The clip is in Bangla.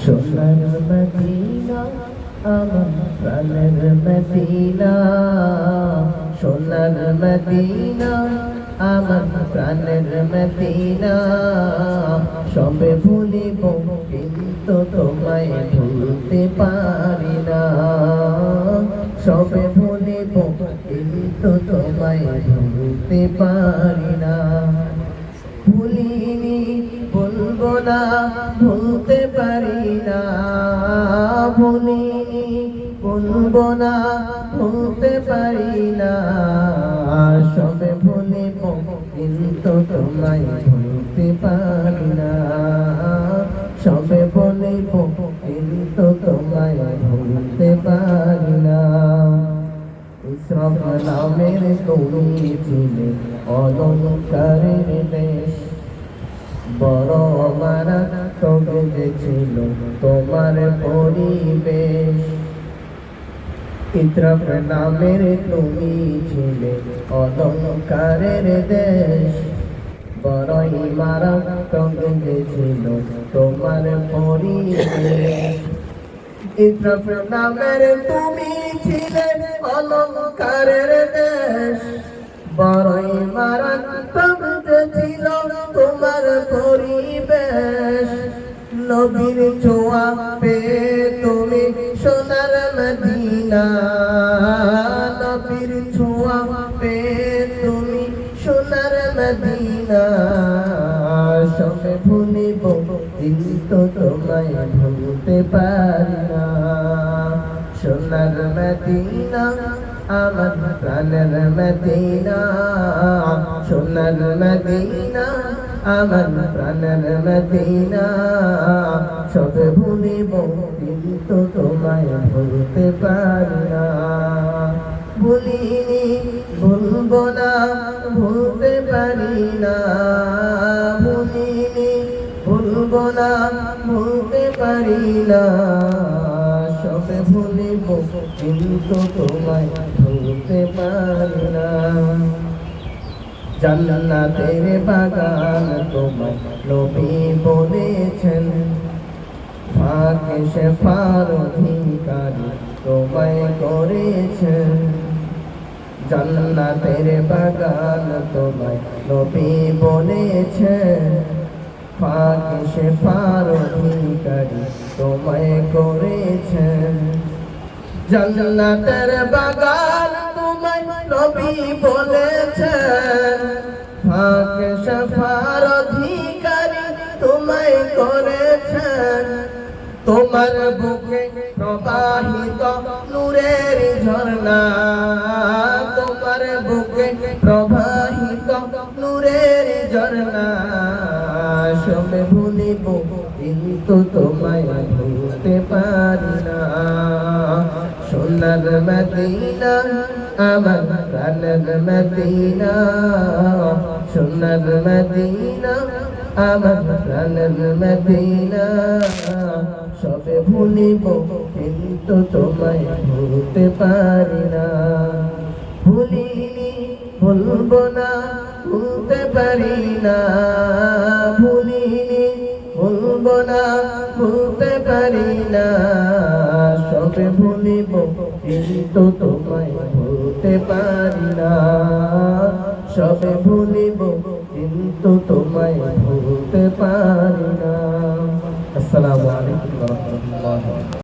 সোনার মদিনা আমার প্রাণের মদিনা, সোনার মদিনা আমার প্রাণের মদিনা। সবে ভুলিব কিন্তু তোমায় ভুলতে পারি না, সবে ভুলিব কিন্তু তোমায় ভুলতে পারি না। ভুলিনি বলবো না, ভুলতে পারি না, ভুলিনি বলবো না, ভুলতে পারি না। সবে ভুলিব কিন্তু তোমায় ভুলতে পারি না, সবে ভুলিব কিন্তু তোমায় ভুলতে পারি না। ইসরাফ নামের তুমি ছিলে অলংকারের দেশ, বড় মারাত্মক ছিল তোমার পরিবেশ। ইসরাফ নামের তুমি ছিলে অলংকারের দেশ, বড়ই মারাত্মক ছিল তোমার পরিবেশ। ইসরাফ নামের তুমি ছিলে অলংকারের দেশ, বড়ই মারাত্মক ছিল তোমার পরিবেশ। নবীর ছোঁয়া পেয়ে তুমি সোনার মদিনা, নবীর ছোঁয়া পেয়ে তুমি সোনার মদিনা। সবে ভুলিব কিন্তু তোমায় ভুলতে পারি না, সোনার মদিনা আমার প্রাণের মদিনা, সোনার মদিনা আমার প্রাণের মদিনা। সবে ভুলিব কিন্তু তোমায় ভুলতে পারি না, ভুলিনি ভুলবো না, ভুলতে পারি না, ভুলিনি ভুলবো না, ভুলতে পারি না। সবে ভুলিব কিন্তু তোমায় ভুলতে পারি না। জান্নাতের বাগান তোমায় নবী বলেছেন, ফাঁকে শেফার অধিকারী তোমায় করেছেন। জান্নাতের বাগান তোমায় নবী বলেছেন, ফাঁকে শেফার অধিকারী তোমায় করেছেন। জান্নাতের বাগান তোমায় নবী বলেছেন, ফাঁকে শেফার অধিকারী তোমায় করেছেন। তোমার বুকে প্রবাহিত নূরের ঝর্ণা, তোমার বুকে প্রবাহিত নূরের ঝর্ণা। সবে ভুলিব কিন্তু তোমায় ভুলতে পারি না, সোনার মদিনা আমার প্রাণের মদিনা, সোনার মদিনা আমার প্রাণের মদিনা। সবে ভুলিব কিন্তু তোমায় ভুলতে পারি না, ভুলিনি ভুলবো না, ভুলতে পারি না, ভুলিনি ভুলবো না, ভুলতে পারি না। সবে ভুলিব কিন্তু তোমায় ভুলতে পারি না, সবে ভুলিব কিন্তু তোমায় ভুলতে পারি